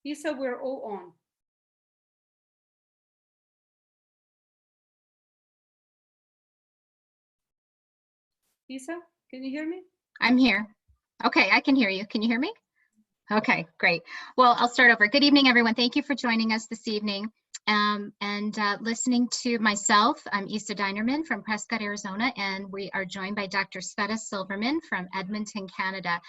Isa, we're all on. Isa, can you hear me? I'm here. Okay, I can hear you. Can you hear me? Okay, great. Well, I'll start over. Good evening, everyone. Thank you for joining us this evening and listening to myself. I'm Isa Dinerman from Prescott, Arizona, and we are joined by Dr. Sveta Silverman from Edmonton, Canada.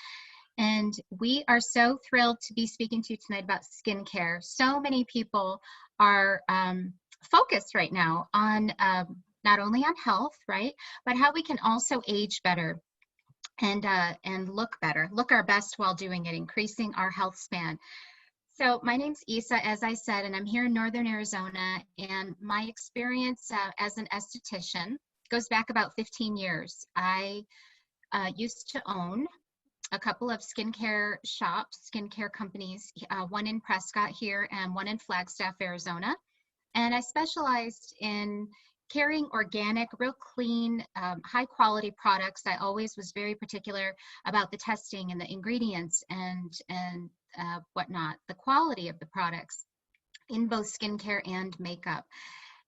And we are so thrilled to be speaking to you tonight about skincare. So many people are focused right now on not only on health, right, but how we can also age better and look better, look our best while doing it, increasing our health span. So my name's Isa, as I said, and I'm here in Northern Arizona, and my experience as an esthetician goes back about 15 years. I used to own a couple of skincare shops, skincare companies, one in Prescott here and one in Flagstaff, Arizona. And I specialized in carrying organic, real clean, high quality products. I always was very particular about the testing and the ingredients and whatnot, the quality of the products in both skincare and makeup.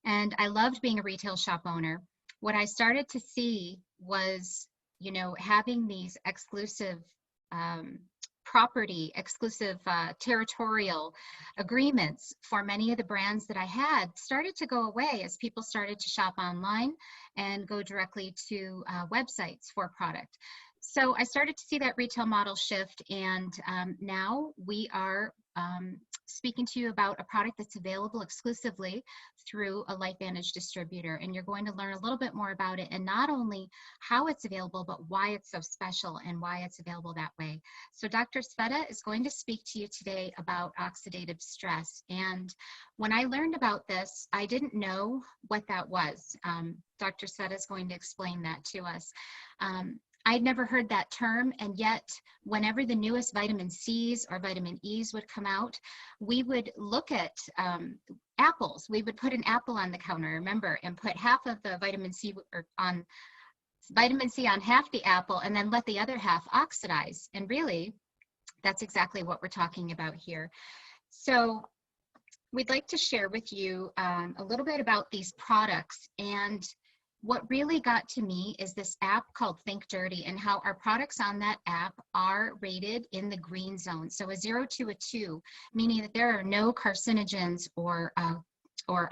And I loved being a retail shop owner. What I started to see was, you know, having these exclusive property, exclusive territorial agreements for many of the brands that I had started to go away as people started to shop online and go directly to websites for product. So I started to see that retail model shift, and now we are speaking to you about a product that's available exclusively through a LifeVantage distributor, and you're going to learn a little bit more about it, and not only how it's available, but why it's so special and why it's available that way. So Dr. Sveta is going to speak to you today about oxidative stress, and when I learned about this, I didn't know what that was. Dr. Sveta is going to explain that to us. I'd never heard that term, and yet whenever the newest vitamin C's or vitamin E's would come out, we would look at apples. We would put an apple on the counter, remember, and put half of the vitamin C on half the apple and then let the other half oxidize. And really, that's exactly what we're talking about here. So we'd like to share with you a little bit about these products, and what really got to me is this app called Think Dirty and how our products on that app are rated in the green zone. So a 0 to a 2, meaning that there are no carcinogens or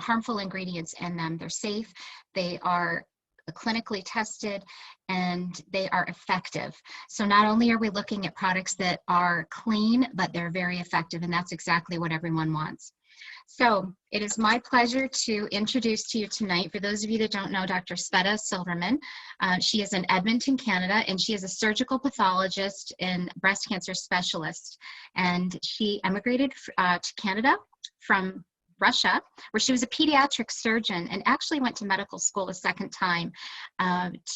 harmful ingredients in them. They're safe, they are clinically tested, and they are effective. So not only are we looking at products that are clean, but they're very effective, and that's exactly what everyone wants. So it is my pleasure to introduce to you tonight, for those of you that don't know, Dr. Sveta Silverman. She is in Edmonton, Canada, and she is a surgical pathologist and breast cancer specialist. And she emigrated to Canada from Russia, where she was a pediatric surgeon and actually went to medical school a second time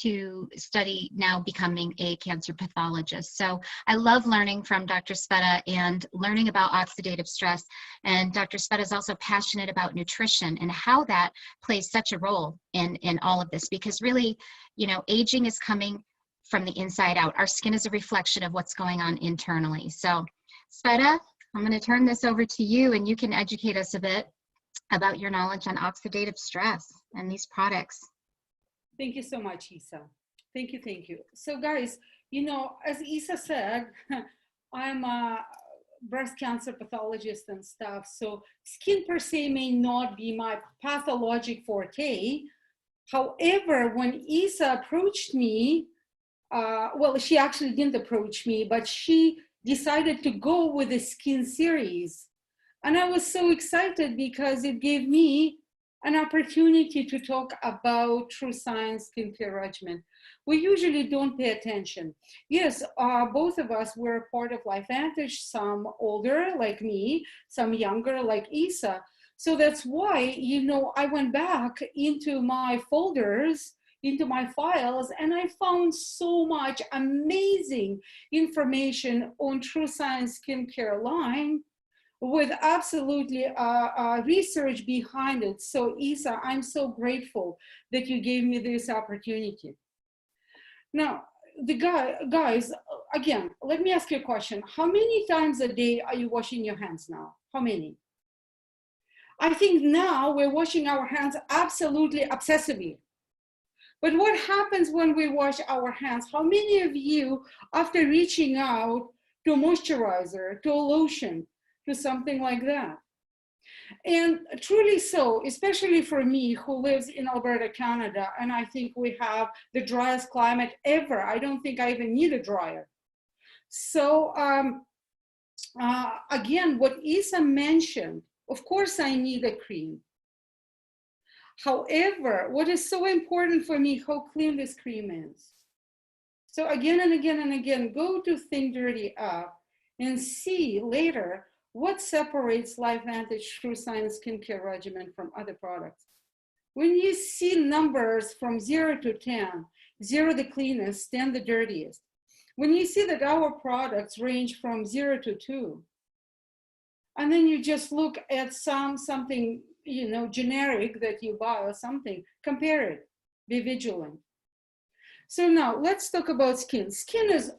to study now becoming a cancer pathologist. So I love learning from Dr. Sveta and learning about oxidative stress. And Dr. Sveta is also passionate about nutrition and how that plays such a role in all of this, because really, you know, aging is coming from the inside out. Our skin is a reflection of what's going on internally. So Sveta, I'm going to turn this over to you, and you can educate us a bit about your knowledge on oxidative stress and these products. Thank you so much, Isa. Thank you, thank you. So guys, you know, as Isa said, I'm a breast cancer pathologist and stuff. So skin per se may not be my pathologic forte. However, when Isa approached me, well, she actually didn't approach me, but she decided to go with the skin series. And I was so excited because it gave me an opportunity to talk about true science skincare regimen. We usually don't pay attention. Yes, both of us were part of LifeVantage, some older like me, some younger like Isa. So that's why, you know, I went back into my folders, into my files, and I found so much amazing information on True Science Skincare line with absolutely research behind it. So Isa, I'm so grateful that you gave me this opportunity. Now, guys, again, let me ask you a question. How many times a day are you washing your hands now? How many? I think now we're washing our hands absolutely obsessively. But what happens when we wash our hands? How many of you, after reaching out to a moisturizer, to a lotion, to something like that? And truly so, especially for me who lives in Alberta, Canada, and I think we have the driest climate ever. I don't think I even need a dryer. So again, what Isa mentioned, of course I need a cream. However, what is so important for me, how clean this cream is. So again and again and again, go to Think Dirty Up and see later what separates LifeVantage True Science Skincare Regimen from other products. When you see numbers from 0 to 10, 0 the cleanest, 10 the dirtiest, when you see that our products range from 0 to 2, and then you just look at something, you know, generic that you buy or something, compare it, be vigilant. So now let's talk about skin. Skin,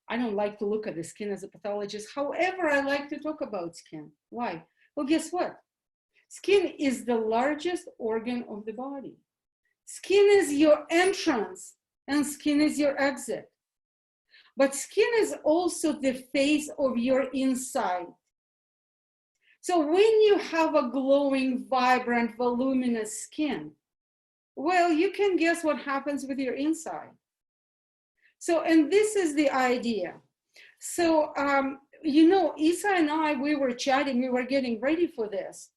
I don't like to look at the skin as a pathologist. However, I like to talk about skin. Why? Well, guess what? Skin is the largest organ of the body. Skin is your entrance and skin is your exit. But skin is also the face of your inside. So when you have a glowing, vibrant, voluminous skin, well, you can guess what happens with your inside. So, and this is the idea. So, you know, Isa and I, we were chatting, we were getting ready for this.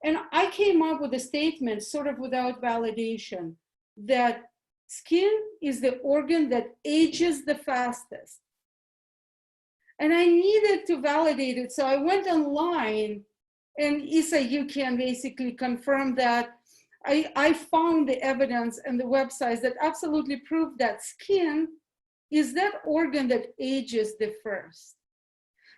And I came up with a statement, sort of without validation, that skin is the organ that ages the fastest. And I needed to validate it. So I went online, and Isa, you can basically confirm that. I found the evidence and the websites that absolutely prove that skin is that organ that ages the first.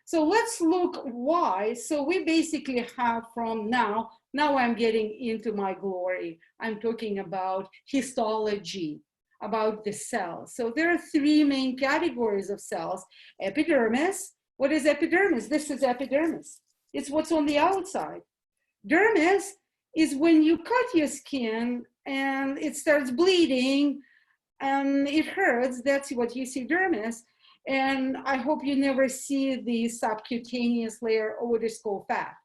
So let's look why. So we basically have from now I'm getting into my glory. I'm talking about histology, about the cells. So there are 3 main categories of cells. Epidermis. What is epidermis? This is epidermis. It's what's on the outside. Dermis is when you cut your skin and it starts bleeding and it hurts. That's what you see, dermis. And I hope you never see the subcutaneous layer or what is called fat.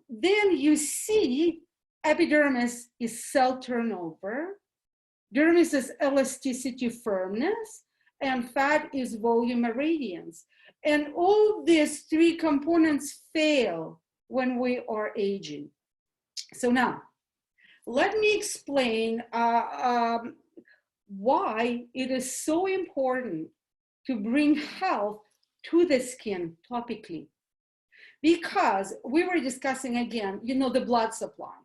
Then you see epidermis is cell turnover. Dermis is elasticity, firmness, and fat is volume or radiance. And all these 3 components fail when we are aging. So now, let me explain why it is so important to bring health to the skin topically. Because we were discussing again, you know, the blood supply.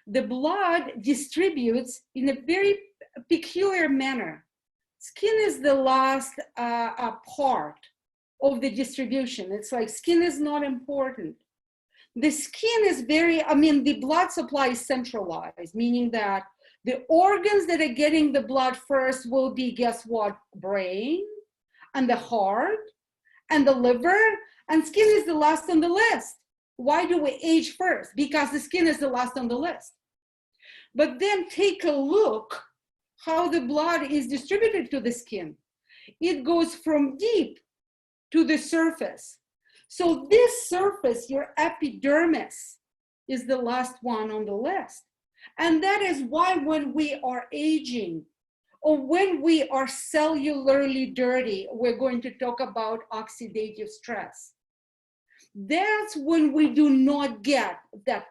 The blood distributes in a very peculiar manner. Skin is the last part of the distribution. It's like skin is not important. The skin is the blood supply is centralized, meaning that the organs that are getting the blood first will be, guess what? Brain and the heart and the liver, and skin is the last on the list. Why do we age first? Because the skin is the last on the list. But then take a look how the blood is distributed to the skin. It goes from deep to the surface. So this surface, your epidermis, is the last one on the list. And that is why when we are aging, or when we are cellularly dirty, we're going to talk about oxidative stress. That's when we do not get that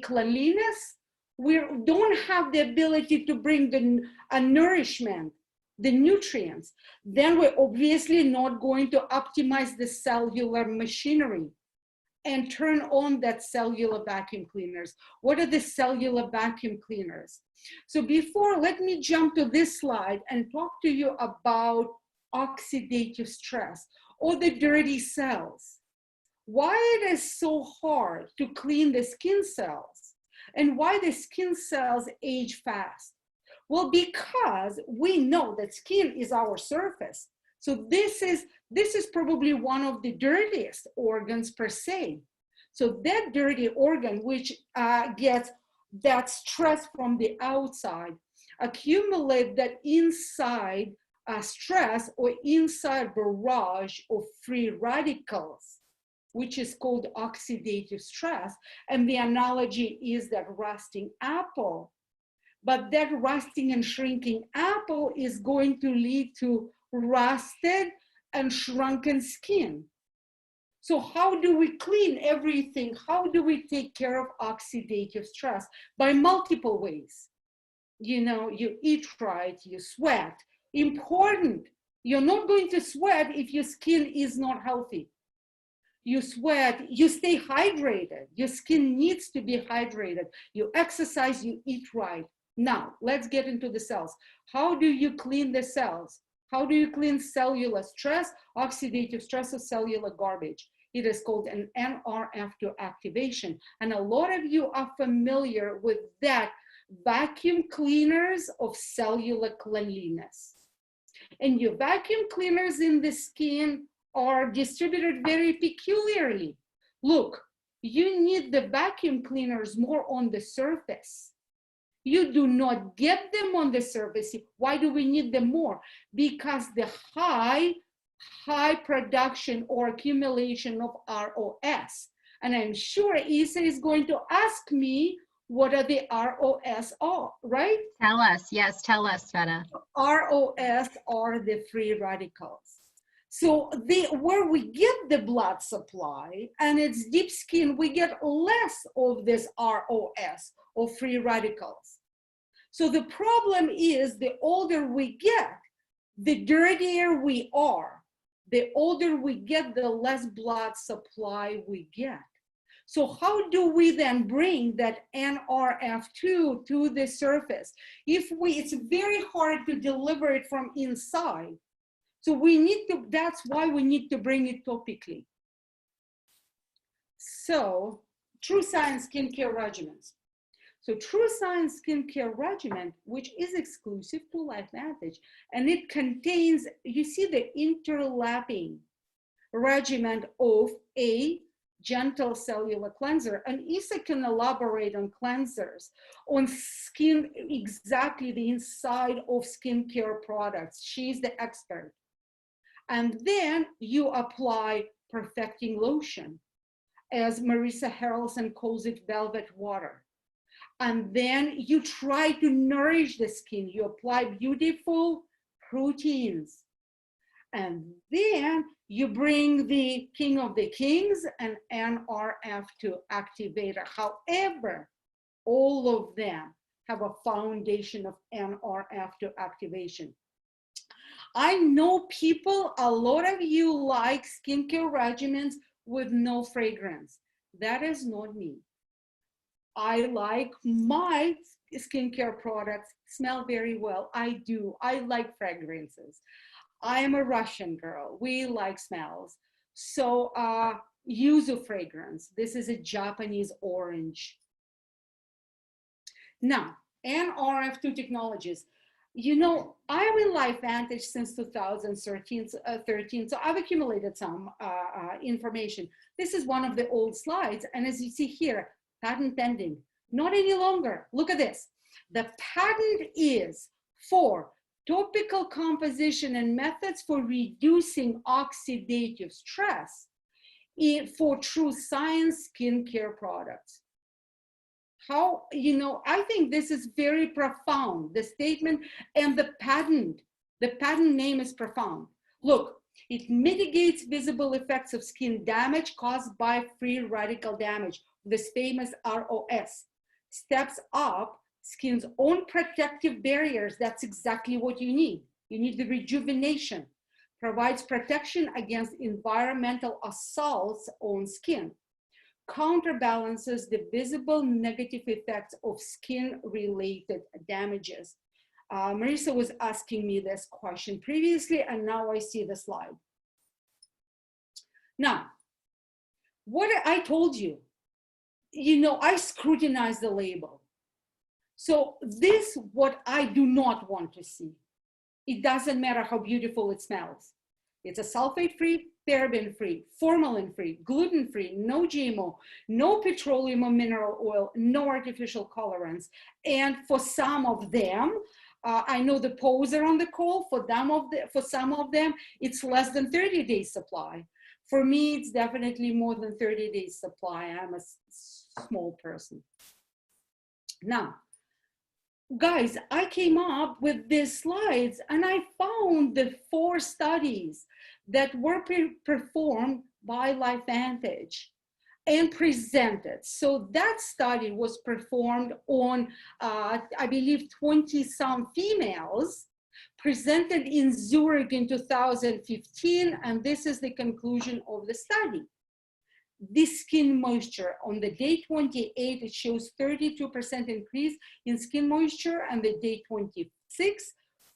cleanliness. We don't have the ability to bring the nourishment, the nutrients. Then we're obviously not going to optimize the cellular machinery and turn on that cellular vacuum cleaners. What are the cellular vacuum cleaners? So before, let me jump to this slide and talk to you about oxidative stress or the dirty cells. Why it is so hard to clean the skin cells and why the skin cells age fast. Well, because we know that skin is our surface. So this is probably one of the dirtiest organs per se. So that dirty organ, which gets that stress from the outside, accumulate that inside stress or inside barrage of free radicals, which is called oxidative stress. And the analogy is that rusting apple. But that rusting and shrinking apple is going to lead to rusted and shrunken skin. So how do we clean everything? How do we take care of oxidative stress? By multiple ways. You know, you eat right, you sweat. Important, you're not going to sweat if your skin is not healthy. You sweat, you stay hydrated. Your skin needs to be hydrated. You exercise, you eat right. Now, let's get into the cells. How do you clean the cells? How do you clean cellular stress, oxidative stress, or cellular garbage? It is called an NRF2 activation. And a lot of you are familiar with that, vacuum cleaners of cellular cleanliness. And your vacuum cleaners in the skin are distributed very peculiarly. Look, you need the vacuum cleaners more on the surface. You do not get them on the surface. Why do we need them more? Because the high production or accumulation of ROS. And I'm sure Isa is going to ask me what are the ROS are, right? Tell us, yes, tell us, Sveta. ROS are the free radicals. So where we get the blood supply and it's deep skin, we get less of this ROS or free radicals. So the problem is the older we get, the dirtier we are. The older we get, the less blood supply we get. So how do we then bring that NRF2 to the surface? It's very hard to deliver it from inside. So that's why we need to bring it topically. So, True Science skincare regimens. So True Science skincare regimen, which is exclusive to LifeVantage, and it contains, you see the interlapping regimen of a gentle cellular cleanser, and Isa can elaborate on cleansers, on skin, exactly the inside of skincare products. She's the expert. And then you apply perfecting lotion, as Marisa Harrelson calls it, velvet water. And then you try to nourish the skin. You apply beautiful proteins. And then you bring the King of the Kings and NRF2 activator. However, all of them have a foundation of NRF2 activation. I know people, a lot of you like skincare regimens with no fragrance. That is not me. I like my skincare products smell very well. I do. I like fragrances. I am a Russian girl. We like smells. So yuzu fragrance. This is a Japanese orange. Now, NRF2 technologies. You know, I'm in LifeVantage since 2013, so I've accumulated some information. This is one of the old slides, and as you see here, patent pending, not any longer. Look at this. The patent is for topical composition and methods for reducing oxidative stress for True Science skincare products. How, you know, I think this is very profound, the statement and the patent name is profound. Look, it mitigates visible effects of skin damage caused by free radical damage, this famous ROS, steps up skin's own protective barriers. That's exactly what you need. You need the rejuvenation, provides protection against environmental assaults on skin, counterbalances the visible negative effects of skin-related damages. Marisa was asking me this question previously, and now I see the slide. Now, what I told you, you know, I scrutinize the label. So this, what I do not want to see. It doesn't matter how beautiful it smells. It's a sulfate-free, paraben-free, formalin-free, gluten-free, no GMO, no petroleum or mineral oil, no artificial colorants. And for some of them, I know the poser on the call, for some of them, it's less than 30 days supply. For me, it's definitely more than 30 days supply. I'm a small person. Now, guys, I came up with these slides and I found the 4 studies that were performed by LifeVantage and presented. So that study was performed on, I believe, 20-some females, presented in Zurich in 2015, and this is the conclusion of the study. The skin moisture on the day 28, it shows 32% increase in skin moisture, and the day 26,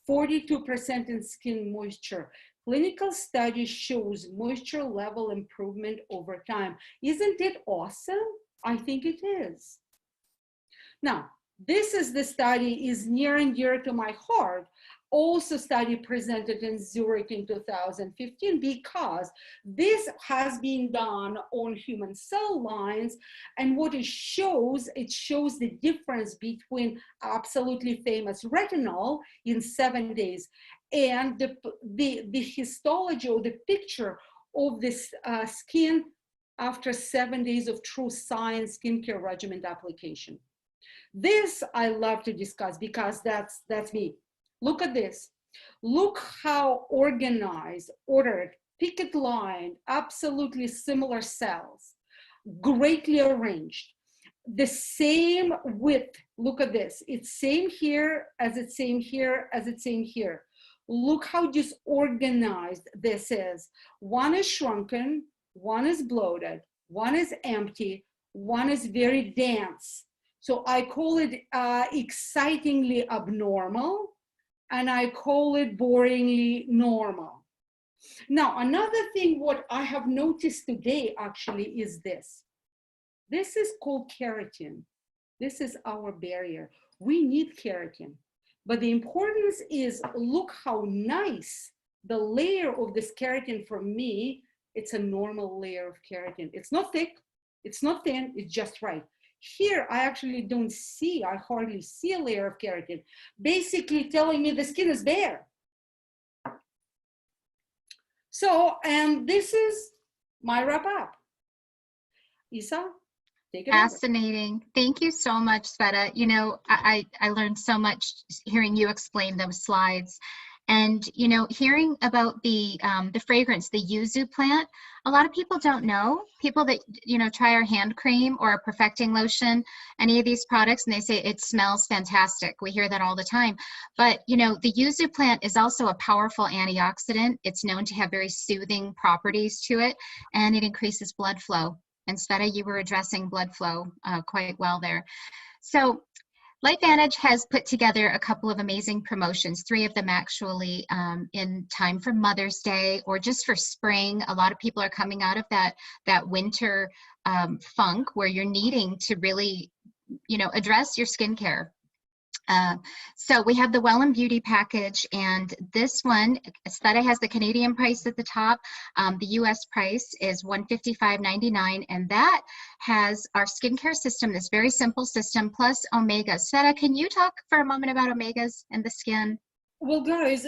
42% in skin moisture. Clinical study shows moisture level improvement over time. Isn't it awesome? I think it is. Now, this is the study is near and dear to my heart. Also study presented in Zurich in 2015, because this has been done on human cell lines, and what it shows the difference between absolutely famous retinol in 7 days and the histology or the picture of this skin after 7 days of true science skincare regimen application. This I love to discuss because that's me. Look at this. Look how organized, ordered, picket line, absolutely similar cells, greatly arranged. The same width. Look at this. It's same here as it's same here as it's same here. Look how disorganized this is. One is shrunken, one is bloated, one is empty, one is very dense. So I call it excitingly abnormal, and I call it boringly normal. Now, another thing what I have noticed today actually is this. This is called keratin. This is our barrier. We need keratin. But the importance is, look how nice the layer of this keratin for me, it's a normal layer of keratin. It's not thick, it's not thin, it's just right. Here, I actually don't see, I hardly see a layer of keratin, basically telling me the skin is bare. So, and this is my wrap up. Isa, take it Fascinating. over. Thank you so much, Sveta. You know, I learned so much hearing you explain those slides. And, you know, hearing about the fragrance, the yuzu plant, a lot of people don't know. People that, you know, try our hand cream or a perfecting lotion, any of these products, and they say it smells fantastic. We hear that all the time. But, you know, the yuzu plant is also a powerful antioxidant. It's known to have very soothing properties to it, and it increases blood flow. And Sveta, you were addressing blood flow quite well there. So LifeVantage has put together a couple of amazing promotions, 3 of them actually in time for Mother's Day or just for spring. A lot of people are coming out of that winter funk where you're needing to really, you know, address your skincare. So we have the Well and Beauty package, and this one, Sveta has the Canadian price at the top. The US price is $155.99, and that has our skincare system, this very simple system, plus omegas. Sveta, can you talk for a moment about omegas and the skin? Well, guys,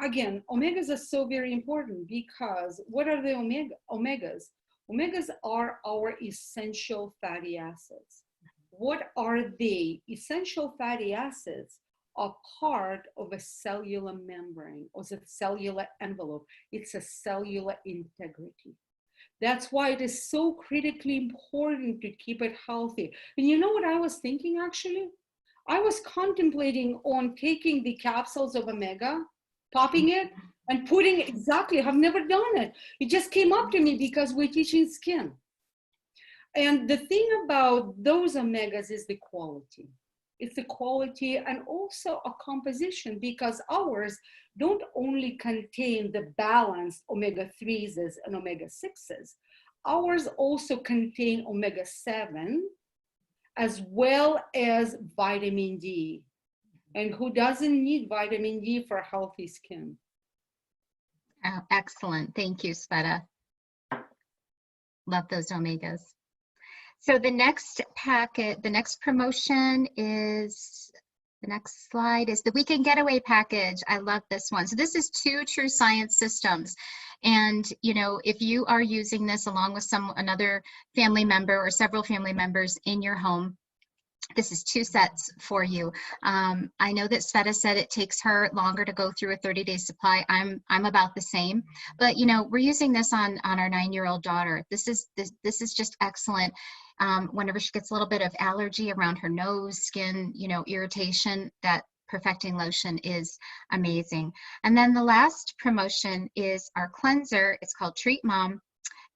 again, omegas are so very important, because what are the omegas? Omegas are our essential fatty acids. What are they? Essential fatty acids are part of a cellular membrane or the cellular envelope. It's a cellular integrity. That's why it is so critically important to keep it healthy. And you know what I was thinking actually? I was contemplating on taking the capsules of omega, popping it, and putting exactly, I've never done it. It just came up to me because we're teaching skin. And the thing about those omegas is the quality. It's the quality and also a composition, because ours don't only contain the balanced omega-3s and omega-6s. Ours also contain omega-7 as well as vitamin D. And who doesn't need vitamin D for healthy skin? Oh, excellent. Thank you, Sveta. Love those omegas. So the next packet, the next promotion is, the next slide is the Weekend Getaway package. I love this one. So this is 2 True Science systems. And, you know, if you are using this along with another family member or several family members in your home, this is 2 sets for you. I know that Sveta said it takes her longer to go through a 30-day supply. I'm about the same, but you know, we're using this on our 9-year-old daughter. This is just excellent. Whenever she gets a little bit of allergy around her nose, skin, you know, irritation, that perfecting lotion is amazing. And then the last promotion is our cleanser. It's called Treat Mom.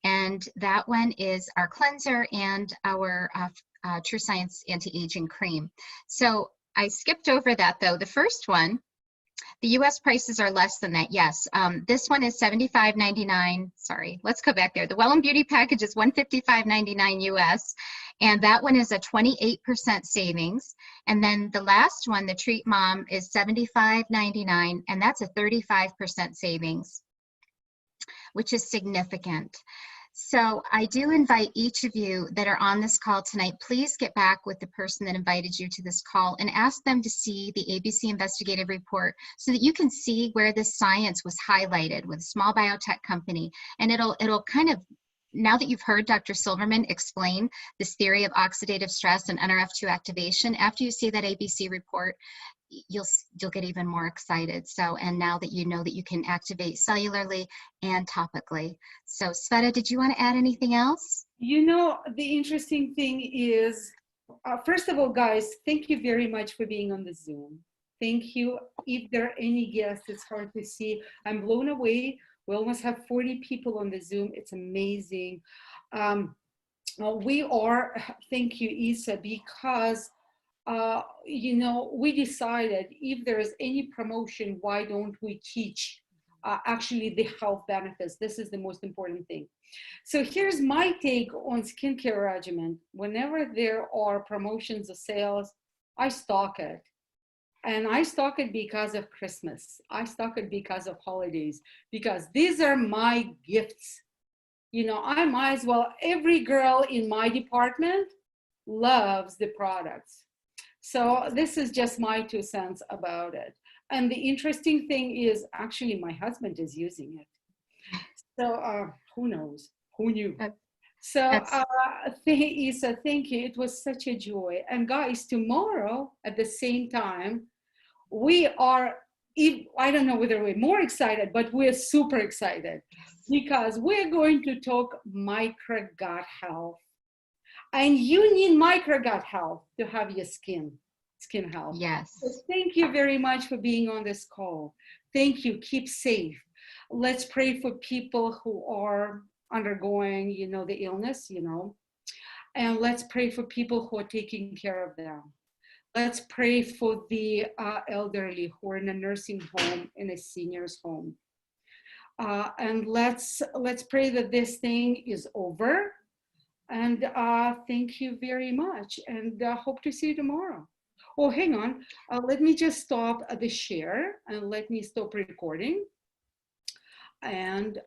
And that one is our cleanser and our True Science Anti-Aging Cream. So I skipped over that though. The first one, the US prices are less than that, yes. This one is $75.99. Sorry, let's go back there. The Well and Beauty package is $155.99 US, and that one is a 28% savings. And then the last one, the Treat Mom, is $75.99, and that's a 35% savings, which is significant. So I do invite each of you that are on this call tonight, please get back with the person that invited you to this call and ask them to see the ABC investigative report so that you can see where this science was highlighted with a small biotech company. And it'll kind of, now that you've heard Dr. Silverman explain this theory of oxidative stress and NRF2 activation, after you see that ABC report, you'll get even more excited. So, and now that you know that you can activate cellularly and topically. So Sveta, did you want to add anything else? You know, the interesting thing is, first of all, guys, thank you very much for being on the Zoom. Thank you. If there are any guests, it's hard to see. I'm blown away. We almost have 40 people on the Zoom. It's amazing. We are, thank you, Isa, because you know, we decided if there is any promotion, why don't we teach actually the health benefits? This is the most important thing. So here's my take on skincare regimen. Whenever there are promotions or sales, I stock it. And I stock it because of Christmas. I stock it because of holidays, because these are my gifts. You know, I might as well, every girl in my department loves the products. So this is just my 2 cents about it. And the interesting thing is, actually, my husband is using it. So who knows? Who knew? So Isa, thank you. It was such a joy. And guys, tomorrow at the same time, we are, I don't know whether we're more excited, but we're super excited because we're going to talk microgut health. And you need microgut health to have your skin health. Yes. So thank you very much for being on this call. Thank you. Keep safe. Let's pray for people who are undergoing, you know, the illness, you know, and let's pray for people who are taking care of them. Let's pray for the elderly who are in a nursing home, in a senior's home. And let's pray that this thing is over. And thank you very much, and hope to see you tomorrow. Oh, hang on. Let me just stop the share and let me stop recording. And